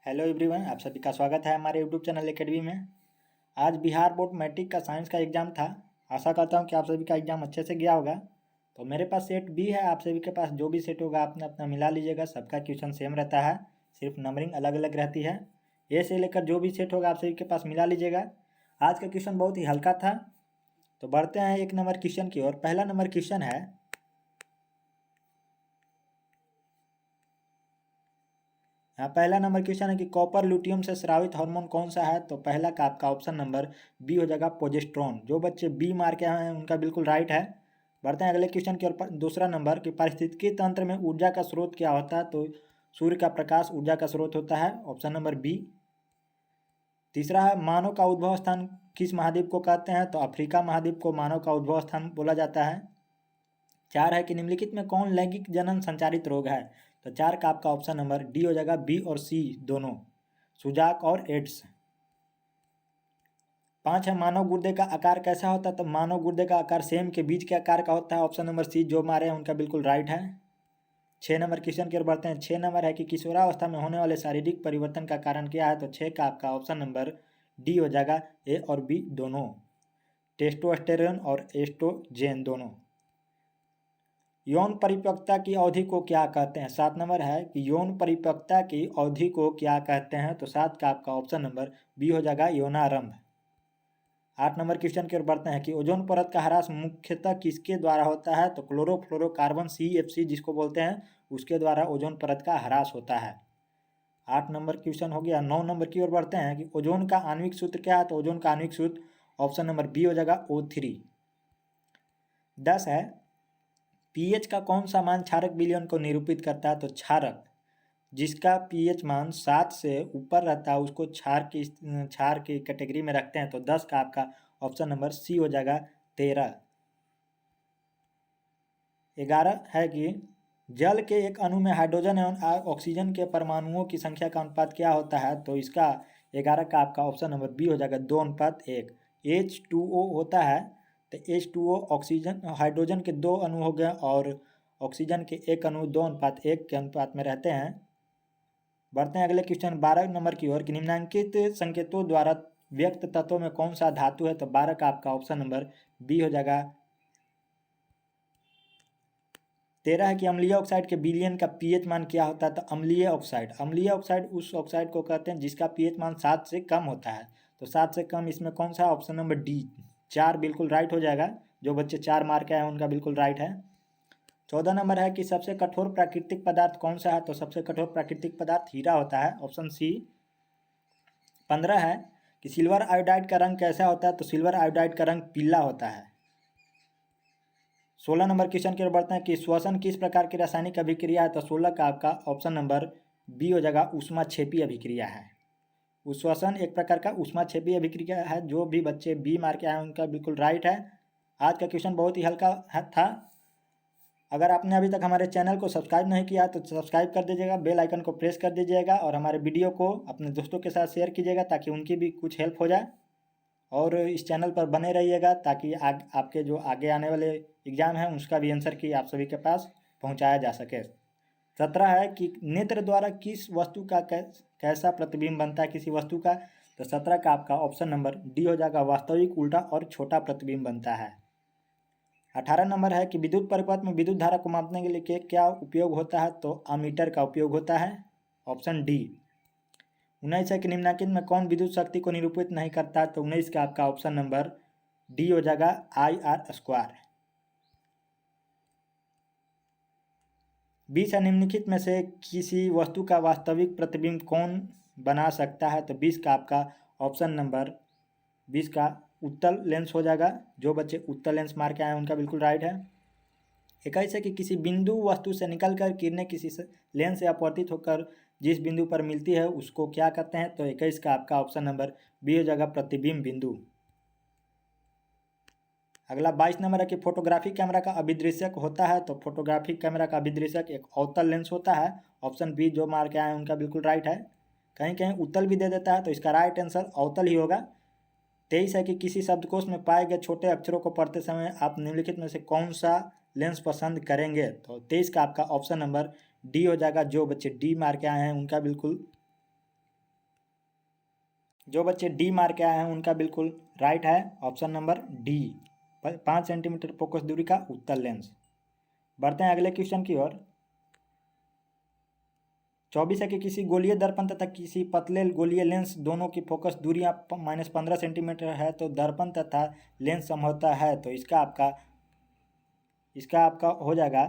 Hello everyone, आप सभी का स्वागत है हमारे यूट्यूब चैनल एकेडमी में। आज बिहार बोर्ड मैट्रिक का साइंस का एग्ज़ाम था। आशा करता हूँ कि आप सभी का एग्ज़ाम अच्छे से गया होगा। तो मेरे पास सेट बी है, आप सभी के पास जो भी सेट होगा अपना अपना मिला लीजिएगा। सबका क्वेश्चन सेम रहता है, सिर्फ नंबरिंग अलग अलग रहती है। ए से लेकर जो भी सेट होगा आप सभी के पास मिला लीजिएगा। आज का क्वेश्चन बहुत ही हल्का था, तो बढ़ते हैं 1 नंबर क्वेश्चन की ओर। पहला नंबर क्वेश्चन है, हाँ, पहला नंबर क्वेश्चन है कि कॉपर लुटियम से स्रावित हार्मोन कौन सा है। तो पहला का आपका ऑप्शन नंबर बी हो जाएगा, प्रोजेस्टेरोन। जो बच्चे बी मार के आए हैं उनका बिल्कुल राइट है। बढ़ते हैं अगले क्वेश्चन की ओर। दूसरा नंबर कि पारिस्थितिकी तंत्र में ऊर्जा का स्रोत क्या होता है। तो सूर्य का प्रकाश ऊर्जा का स्रोत होता है, ऑप्शन नंबर बी। तीसरा है, मानव का उद्भव स्थान किस महाद्वीप को कहते हैं। तो अफ्रीका महाद्वीप को मानव का उद्भव स्थान बोला जाता है। 4 है कि निम्नलिखित में कौन लैंगिक जनन संचारित रोग है। तो 4 का आपका ऑप्शन नंबर डी हो जाएगा, बी और सी दोनों, सुजाक और एड्स। 5 है, मानव गुर्दे का आकार कैसा होता है। तो मानव गुर्दे का आकार सेम के बीच के आकार का होता है, ऑप्शन नंबर सी। जो मारे हैं उनका बिल्कुल राइट है। 6 नंबर क्वेश्चन की ओर बढ़ते हैं। 6 नंबर है कि किशोरावस्था में होने वाले शारीरिक परिवर्तन का कारण क्या है। तो 6 का आपका ऑप्शन नंबर डी हो जाएगा, ए और बी दोनों, टेस्टोस्टेरोन और एस्ट्रोजेन दोनों। यौन परिपक्वता की अवधि को क्या कहते हैं। 7 नंबर है कि यौन परिपक्वता की अवधि को क्या कहते हैं। तो 7 का आपका ऑप्शन नंबर बी हो जाएगा, यौनारंभ। 8 नंबर क्वेश्चन की ओर बढ़ते हैं कि ओजोन परत का ह्रास मुख्यतः किसके द्वारा होता है। तो क्लोरोफ्लोरोकार्बन CFC जिसको बोलते हैं, उसके द्वारा ओजोन परत का ह्रास होता है। 8 नंबर क्वेश्चन हो गया। 9 नंबर की ओर बढ़ते हैं कि ओजोन का आणविक सूत्र क्या है। तो ओजोन का आणविक सूत्र ऑप्शन नंबर बी हो जाएगा, O3। 10 है, पीएच का कौन सा मान क्षारक विलयन को निरूपित करता है। तो क्षारक जिसका पीएच मान 7 से ऊपर रहता है उसको क्षार की कैटेगरी में रखते हैं। तो 10 का आपका ऑप्शन नंबर सी हो जाएगा, 13। 11 है कि जल के एक अणु में हाइड्रोजन एवं ऑक्सीजन के परमाणुओं की संख्या का अनुपात क्या होता है। तो इसका 11 का आपका ऑप्शन नंबर बी हो जाएगा, 2:1। H2O होता है, तो H2O ऑक्सीजन हाइड्रोजन के 2 अणु हो गए और ऑक्सीजन के 1 अणु 2:1 के अनुपात में रहते हैं। बढ़ते हैं अगले क्वेश्चन 12 नंबर की ओर कि निम्नलिखित संकेतों द्वारा व्यक्त तत्वों में कौन सा धातु है। तो 12 का आपका ऑप्शन नंबर बी हो जाएगा। 13 है कि अम्लीय ऑक्साइड के विलयन का पीएच मान क्या होता है। तो अम्लीय ऑक्साइड उस ऑक्साइड को कहते हैं जिसका पीएच मान 7 से कम होता है। तो 7 से कम इसमें कौन सा, ऑप्शन नंबर डी, 4 बिल्कुल राइट हो जाएगा। जो बच्चे 4 मार के आए उनका बिल्कुल राइट है। 14 नंबर है कि सबसे कठोर प्राकृतिक पदार्थ कौन सा है। तो सबसे कठोर प्राकृतिक पदार्थ हीरा होता है, ऑप्शन सी। 15 है कि सिल्वर आयोडाइड का रंग कैसा होता है। तो सिल्वर आयोडाइड का रंग पीला होता है। 16 नंबर क्वेश्चन की ओर बढ़ते हैं कि श्वसन किस प्रकार की रासायनिक अभिक्रिया है। तो 16 का आपका ऑप्शन नंबर बी हो जाएगा, ऊष्माक्षेपी अभिक्रिया है। श्वसन एक प्रकार का ऊष्माक्षेपी अभिक्रिया है। जो भी बच्चे बी मार के आए उनका बिल्कुल राइट है। आज का क्वेश्चन बहुत ही हल्का था। अगर आपने अभी तक हमारे चैनल को सब्सक्राइब नहीं किया तो सब्सक्राइब कर दीजिएगा, बेल आइकन को प्रेस कर दीजिएगा और हमारे वीडियो को अपने दोस्तों के साथ शेयर कीजिएगा ताकि उनकी भी कुछ हेल्प हो जाए। और इस चैनल पर बने रहिएगा ताकि आपके जो आगे आने वाले एग्ज़ाम हैं उसका भी आंसर की आप सभी के पास पहुंचाया जा सके। 17 है कि नेत्र द्वारा किस वस्तु का कैसा प्रतिबिंब बनता है, किसी वस्तु का। तो 17 का आपका ऑप्शन नंबर डी हो जाएगा, वास्तविक, उल्टा और छोटा प्रतिबिंब बनता है। 18 नंबर है कि विद्युत परिपथ में विद्युत धारा को मापने के लिए क्या उपयोग होता है। तो अमीटर का उपयोग होता है, ऑप्शन डी। 19 है कि निम्नलिखित में कौन विद्युत शक्ति को निरूपित नहीं करता। तो 19 का आपका ऑप्शन नंबर डी हो जाएगा, IR²। 20 है, निम्नलिखित में से किसी वस्तु का वास्तविक प्रतिबिंब कौन बना सकता है। तो 20 का आपका ऑप्शन नंबर 20 का उत्तल लेंस हो जाएगा। जो बच्चे उत्तल लेंस मार के आए उनका बिल्कुल राइट है। 21 है कि किसी बिंदु वस्तु से निकलकर किरणें किसी लेंस से अपवर्तित होकर जिस बिंदु पर मिलती है उसको क्या कहते हैं। तो 21 का आपका ऑप्शन नंबर बी हो जाएगा, प्रतिबिंब बिंदु। अगला 22 नंबर है कि फोटोग्राफी कैमरा का अभिदृश्यक होता है। तो फोटोग्राफी कैमरा का अभिदृश्यक एक अवतल लेंस होता है, ऑप्शन बी। जो मार के आए उनका बिल्कुल राइट है। कहीं कहीं उत्तल भी दे देता है, तो इसका राइट आंसर अवतल ही होगा। 23 है कि किसी शब्दकोश में पाए गए छोटे अक्षरों को पढ़ते समय आप निम्नलिखित में से कौन सा लेंस पसंद करेंगे। तो 23 का आपका ऑप्शन नंबर डी हो जाएगा। जो बच्चे डी मार के आए हैं उनका बिल्कुल जो बच्चे डी मार के आए हैं उनका बिल्कुल राइट है option number D, 5 centimetre focus दूरी का उत्तल लेंस। बढ़ते हैं अगले क्वेश्चन की ओर। 24 है कि किसी गोलीय दर्पण तथा किसी पतले गोलीय लेंस दोनों की फोकस दूरियां -15 सेंटीमीटर है, तो दर्पण तथा लेंस समहोता है, तो इसका आपका हो जाएगा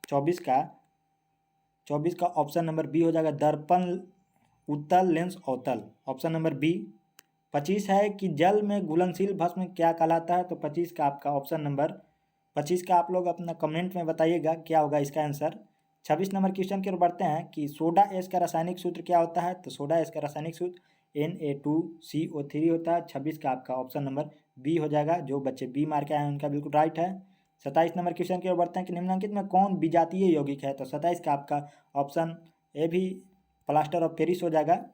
24 का ऑप्शन नंबर बी हो जाएगा, दर्पण उत्तल लेंस अवतल, ऑप्शन नंबर बी। 25 है कि जल में घुलनशील भस्म क्या कहलाता है, तो 25 का आप लोग अपना कमेंट में बताइएगा क्या होगा इसका आंसर। 26 नंबर क्वेश्चन की ओर बढ़ते हैं कि सोडा एस का रासायनिक सूत्र क्या होता है, तो सोडा एस का रासायनिक सूत्र Na2CO3 होता है। 26 का आपका ऑप्शन नंबर बी हो जाएगा, जो बच्चे बी मार के आए हैं उनका बिल्कुल राइट है। 27 नंबर क्वेश्चन की ओर बढ़ते हैं कि निम्नलिखित में कौन विजातीय यौगिक है, तो 27 का आपका ऑप्शन ए भी प्लास्टर ऑफ पेरिस हो जाएगा।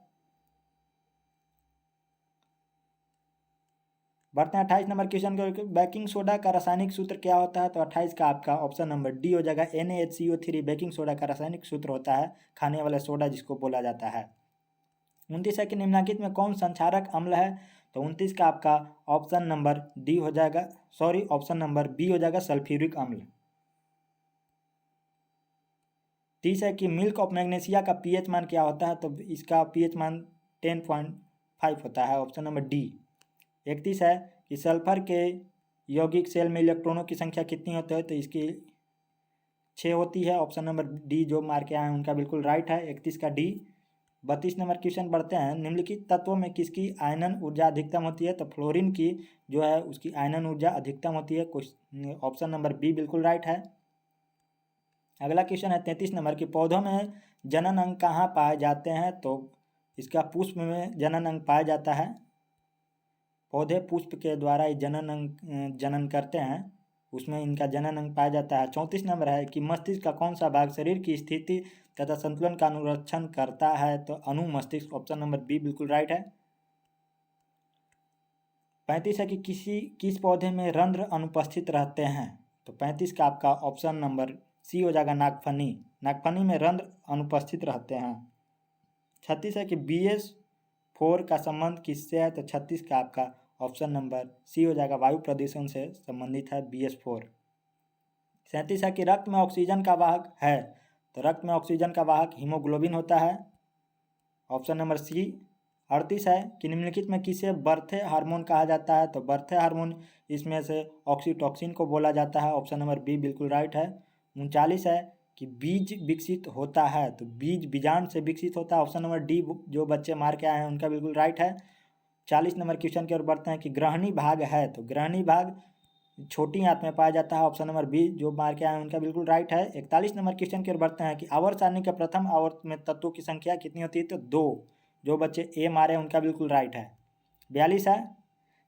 बढ़ते हैं 28 नंबर क्वेश्चन के, बेकिंग सोडा का रासायनिक सूत्र क्या होता है, तो 28 का आपका ऑप्शन नंबर डी हो जाएगा, NaHCO3 बेकिंग सोडा का रासायनिक सूत्र होता है, खाने वाला सोडा जिसको बोला जाता है। 29 है कि निम्नलिखित में कौन संक्षारक अम्ल है, तो 29 का आपका ऑप्शन नंबर डी हो जाएगा, ऑप्शन नंबर बी हो जाएगा, सल्फ्यूरिक अम्ल। 30 है कि मिल्क ऑफ मैग्नीशिया का पीएच मान क्या होता है, तो इसका पीएच मान 10.5 होता है, ऑप्शन नंबर डी। 31 है कि सल्फर के यौगिक सेल में इलेक्ट्रॉनों की संख्या कितनी होती है, तो इसकी 6 होती है, ऑप्शन नंबर डी जो मार के आए हैं उनका बिल्कुल राइट है, 31 का डी। 32 नंबर क्वेश्चन बढ़ते हैं, निम्नलिखित तत्वों में किसकी आयनन ऊर्जा अधिकतम होती है, तो फ्लोरीन की जो है उसकी आयनन ऊर्जा अधिकतम होती है, ऑप्शन नंबर बी बिल्कुल राइट है। अगला क्वेश्चन है 33 नंबर की, पौधों में जनन अंग कहाँ पाए जाते हैं, तो इसका पुष्प में जनन अंग पाया जाता है, पौधे पुष्प के द्वारा ही जनन करते हैं, उसमें इनका जनन अंग पाया जाता है। 34 नंबर है कि मस्तिष्क का कौन सा भाग शरीर की स्थिति तथा संतुलन का अनुरक्षण करता है, तो अनुमस्तिष्क, ऑप्शन नंबर बी बिल्कुल राइट है। 35 है कि किस पौधे में रंध्र अनुपस्थित रहते हैं, तो 35 का आपका ऑप्शन नंबर सी हो जाएगा, नागफनी में रंध्र अनुपस्थित रहते हैं। 36 है कि BS4 का संबंध किससे है, तो 36 का आपका ऑप्शन नंबर सी हो जाएगा, वायु प्रदूषण से संबंधित है BS4। 37 है कि रक्त में ऑक्सीजन का वाहक है, तो रक्त में ऑक्सीजन का वाहक हीमोग्लोबिन होता है, ऑप्शन नंबर सी। 38 है कि निम्नलिखित में किसे बर्थे हार्मोन कहा जाता है, तो बर्थे हार्मोन इसमें से ऑक्सीटॉक्सिन को बोला जाता है, ऑप्शन नंबर बी बिल्कुल राइट है। 39 है कि बीज विकसित होता है, तो बीज बीजांड से विकसित होता है, ऑप्शन नंबर डी जो बच्चे मार के आए हैं उनका बिल्कुल राइट है। 40 नंबर क्वेश्चन की ओर बढ़ते हैं कि ग्रहणी भाग है, तो ग्रहणी भाग छोटी आंत में पाया जाता है, ऑप्शन नंबर बी जो मार के आए हैं उनका बिल्कुल राइट है। 41 नंबर क्वेश्चन की ओर बढ़ते हैं कि आवर्त सारणी के प्रथम आवर्त में तत्वों की संख्या कितनी होती है, तो 2, जो बच्चे ए मारे हैं उनका बिल्कुल राइट है। 42 है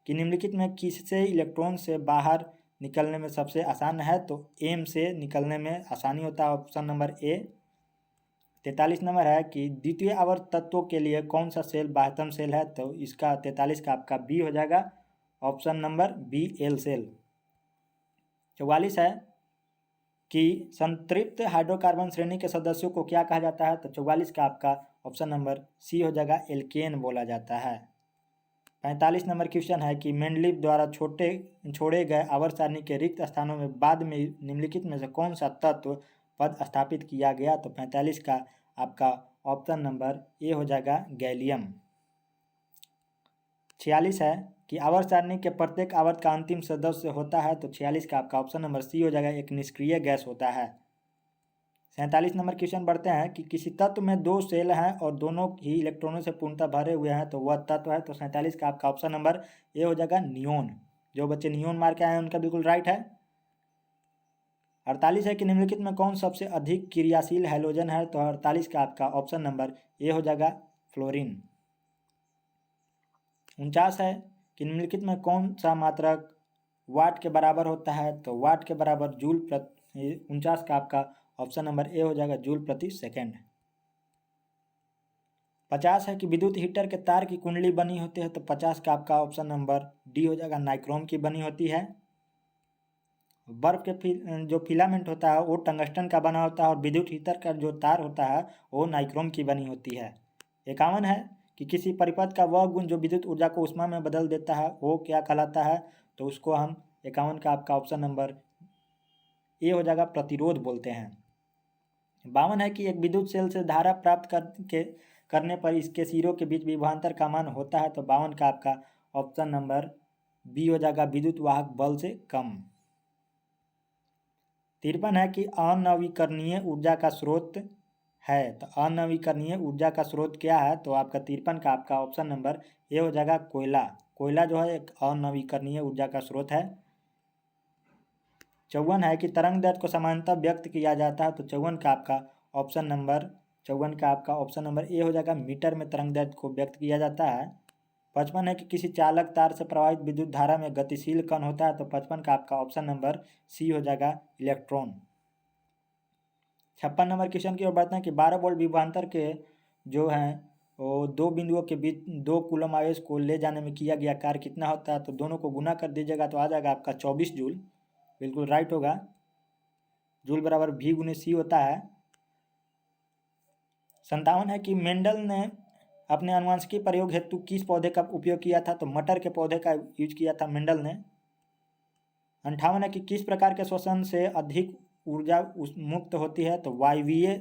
कि निम्नलिखित में किससे इलेक्ट्रॉन से बाहर निकलने में सबसे आसान है, तो एम से निकलने में आसानी होता है, ऑप्शन नंबर ए। 43 नंबर है कि द्वितीय आवर्त तत्वों के लिए कौन सा सेल बाह्यतम सेल है, तो इसका 43 का आपका बी हो जाएगा, option number B L cell. 44 है कि संतृप्त हाइड्रोकार्बन श्रेणी के सदस्यों को क्या कहा जाता है, तो 44 का आपका ऑप्शन नंबर सी हो जाएगा, एल्केन बोला जाता है। 45 नंबर क्वेश्चन है कि मेंडलीव द्वारा छोड़े गए आवर्त सारणी के रिक्त स्थानों में बाद में निम्नलिखित में से कौन सा तत्व पद स्थापित किया गया, तो 45 का आपका ऑप्शन नंबर ए हो जाएगा, गैलियम। 46 है कि आवर्त सारणी के प्रत्येक आवर्त का अंतिम सदस्य होता है, तो 46 का आपका ऑप्शन नंबर सी हो जाएगा, एक निष्क्रिय गैस होता है। 47 नंबर क्वेश्चन बढ़ते हैं कि किसी तत्व में 2 सेल हैं और दोनों ही इलेक्ट्रॉनों से पूर्णतः भरे हुए हैं, तो वह तत्व है, तो 47 का आपका ऑप्शन नंबर ए हो जाएगा, नियोन। जो बच्चे नियोन मार के आए हैं उनका बिल्कुल राइट है। 48 है कि निम्नलिखित में कौन सबसे अधिक क्रियाशील हैलोजन है, तो 48 का आपका ऑप्शन नंबर ए हो जाएगा, फ्लोरीन। 49 है कि निम्नलिखित में कौन सा मात्रक वाट के बराबर होता है, तो वाट के बराबर जूल प्रति, 49 का आपका ऑप्शन नंबर ए हो जाएगा, जूल प्रति सेकेंड। 50 है कि विद्युत हीटर के तार की कुंडली बनी होती है, तो 50 का आपका ऑप्शन नंबर डी हो जाएगा, नाइक्रोम की बनी होती है। बर्फ के जो फिलामेंट होता है वो टंगस्टन का बना होता है, और विद्युत हीटर का जो तार होता है वो नाइक्रोम की बनी होती है। 51 है कि किसी परिपथ का वह गुण जो विद्युत ऊर्जा को ऊष्मा में बदल देता है वो क्या कहलाता है, तो उसको हम 51 का आपका ऑप्शन नंबर ए हो जाएगा, प्रतिरोध बोलते हैं। 52 है कि एक विद्युत सेल से धारा प्राप्त करने पर इसके सिरों के बीच विभवांतर का मान होता है, तो 52 का आपका ऑप्शन नंबर बी हो जाएगा, विद्युत वाहक बल से कम। 53 है कि अनवीकरणीय ऊर्जा का स्रोत है, तो अनवीकरणीय ऊर्जा का स्रोत क्या है, तो आपका 53 का आपका ऑप्शन नंबर ए हो जाएगा, कोयला। कोयला जो है एक अनवीकरणीय ऊर्जा का स्रोत है। 54 है कि तरंग दैर्ध्य को सामान्यतः व्यक्त किया जाता है, तो 54 का आपका ऑप्शन नंबर ए हो जाएगा, मीटर में तरंग दैर्ध्य को व्यक्त किया जाता है। 55 है कि किसी चालक तार से प्रवाहित विद्युत धारा में गतिशील कण होता है, तो 55 का आपका ऑप्शन नंबर सी हो जाएगा, इलेक्ट्रॉन। 56 नंबर क्वेश्चन की ओर बढ़ते हैं कि 12 वोल्ट विभवांतर के जो हैं वो दो बिंदुओं के बीच 2 कूलम आवेश को ले जाने में किया गया कार्य कितना होता है, तो दोनों को गुना कर दीजिएगा तो आ जाएगा आपका 24 जूल, बिल्कुल राइट होगा। जूल बराबर भी गुने सी होता है। 57 है कि मेंडल ने अपने आनुवंशिकी प्रयोग हेतु किस पौधे का उपयोग किया था, तो मटर के पौधे का यूज किया था मेंडल ने। 58 है कि किस प्रकार के श्वसन से अधिक ऊर्जा मुक्त होती है, तो वायवीय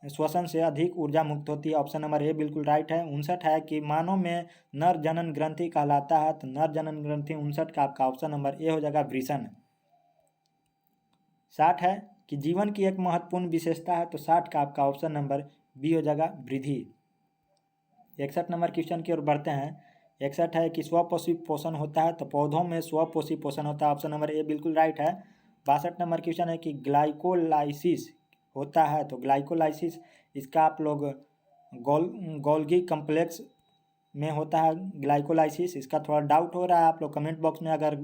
श्वसन से अधिक ऊर्जा मुक्त होती है, ऑप्शन नंबर ए बिल्कुल राइट है। 59 है कि मानव में नर जनन ग्रंथि कहलाता है, तो नर जनन ग्रंथि 59 का आपका ऑप्शन नंबर ए हो जाएगा, वृषण। 60 है कि जीवन की एक महत्वपूर्ण विशेषता है, तो 60 का आपका ऑप्शन नंबर बी हो जाएगा, वृद्धि। 61 नंबर क्वेश्चन की ओर बढ़ते हैं। 61 है कि स्वपोषी पोषण होता है, तो पौधों में स्वपोषी पोषण होता है, ऑप्शन नंबर ए बिल्कुल राइट है। 62 नंबर क्वेश्चन है कि ग्लाइकोलाइसिस होता है, तो ग्लाइकोलाइसिस इसका आप लोग गोल्गी कम्प्लेक्स में होता है ग्लाइकोलाइसिस। इसका थोड़ा डाउट हो रहा है, आप लोग कमेंट बॉक्स में अगर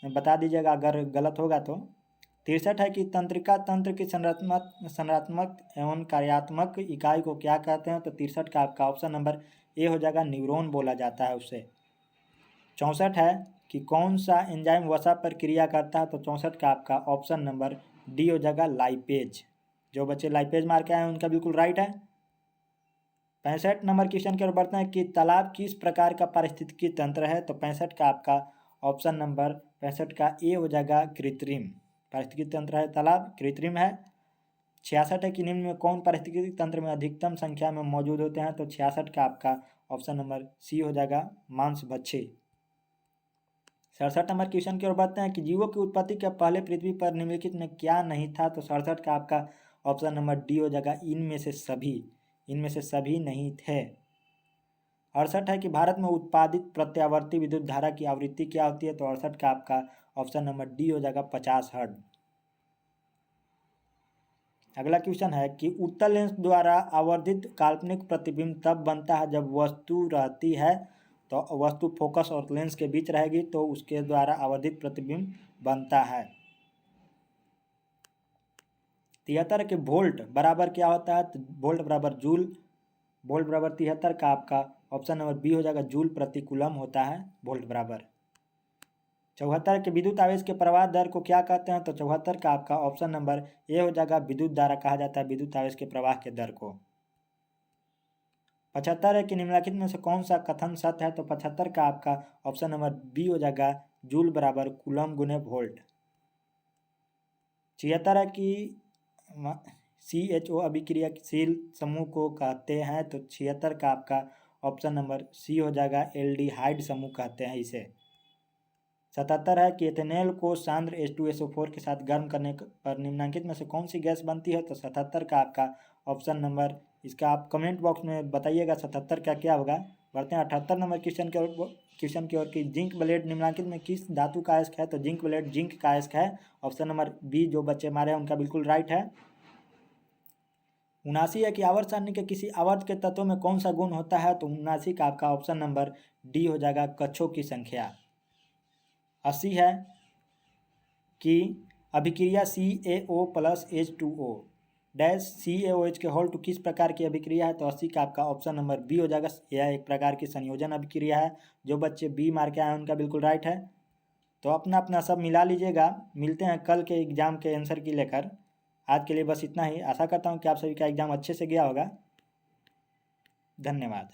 बता दीजिएगा अगर गलत होगा तो। 63 है कि तंत्रिका तंत्र की संरचनात्मक एवं कार्यात्मक इकाई को क्या कहते हैं, तो 63 का आपका ऑप्शन नंबर ए हो जाएगा, न्यूरॉन बोला जाता है उससे। 64 है कि कौन सा एंजाइम वसा पर क्रिया करता है, तो 64 का आपका ऑप्शन नंबर डी हो जाएगा, लाइपेज। जो बच्चे लाइपेज मार के आए हैं उनका बिल्कुल राइट है। 65 नंबर क्वेश्चन की ओर बढ़ते हैं कि तालाब किस प्रकार का पारिस्थितिकी तंत्र है, तो 65 का आपका ऑप्शन नंबर 65 का ए हो जाएगा, कृत्रिम पारिस्थितिकी तंत्र है तालाब, कृत्रिम है। 66 है कि निम्न में कौन पारिस्थितिकी तंत्र में अधिकतम संख्या में मौजूद होते हैं, तो 66 का आपका ऑप्शन नंबर सी हो जाएगा, मांसभक्षी। 67 नंबर क्वेश्चन की ओर बढ़ते हैं कि जीवों की उत्पत्ति के पहले पृथ्वी पर निम्नलिखित में क्या नहीं था, तो 67 का आपका ऑप्शन नंबर डी हो जाएगा, इनमें से सभी नहीं थे। 68 है कि भारत में उत्पादित प्रत्यावर्ती विद्युत धारा की आवृत्ति क्या होती है, तो 68 का आपका ऑप्शन नंबर डी हो जाएगा, 50 हर्ट्ज। अगला क्वेश्चन है कि उत्तल लेंस द्वारा आवर्धित काल्पनिक प्रतिबिंब तब बनता है जब वस्तु रहती है, तो वस्तु फोकस और लेंस के बीच रहेगी तो उसके द्वारा आवर्धित प्रतिबिंब बनता है। 73 के वोल्ट बराबर क्या होता है, तो वोल्ट बराबर जूल, वोल्ट बराबर 73 का आपका ऑप्शन नंबर बी हो जाएगा, जूल प्रति कूलम होता है वोल्ट बराबर। 74 के विद्युत आवेश के प्रवाह दर को क्या कहते हैं, तो 74 का आपका ऑप्शन नंबर ए हो जाएगा, विद्युत धारा कहा जाता है विद्युत आवेश के प्रवाह के दर को। 75 है कि निम्नलिखित में से कौन सा कथन सत्य है, तो 75 का आपका ऑप्शन नंबर बी हो जाएगा, जूल बराबर कूलम गुने वोल्ट। 76 है कि CHO अभिक्रियाशील समूह को कहते हैं, तो 76 का आपका ऑप्शन नंबर सी हो जाएगा, एल्डिहाइड समूह कहते हैं इसे। 77 है कि एथेनॉल को सांद्र H2SO4 के साथ गर्म करने पर निम्नलिखित में से कौन सी गैस बनती है, तो 77 का आपका ऑप्शन नंबर, इसका आप कमेंट बॉक्स में बताइएगा 77 का क्या होगा। बढ़ते हैं 78 नंबर क्वेश्चन की ओर कि जिंक ब्लेड निम्नलिखित में किस धातु का अयस्क है, तो जिंक ब्लेड जिंक का अयस्क है, ऑप्शन नंबर बी जो बच्चे मारे हैं उनका बिल्कुल राइट है। 79 है कि आवर्त सारणी के किसी आवर्त के तत्वों में कौन सा गुण होता है, तो 79 का आपका ऑप्शन नंबर डी हो जाएगा, कक्षों की संख्या। 80 है कि अभिक्रिया CaO plus H2O dash CaOH के होल टू किस प्रकार की अभिक्रिया है, तो 80 का आपका ऑप्शन नंबर बी हो जाएगा, यह एक प्रकार की संयोजन अभिक्रिया है। जो बच्चे बी मार के आए उनका बिल्कुल राइट है। तो अपना अपना सब मिला लीजिएगा, मिलते हैं कल के एग्ज़ाम के आंसर की लेकर। आज के लिए बस इतना ही, आशा करता हूँ कि आप सभी का एग्ज़ाम अच्छे से गया होगा। धन्यवाद।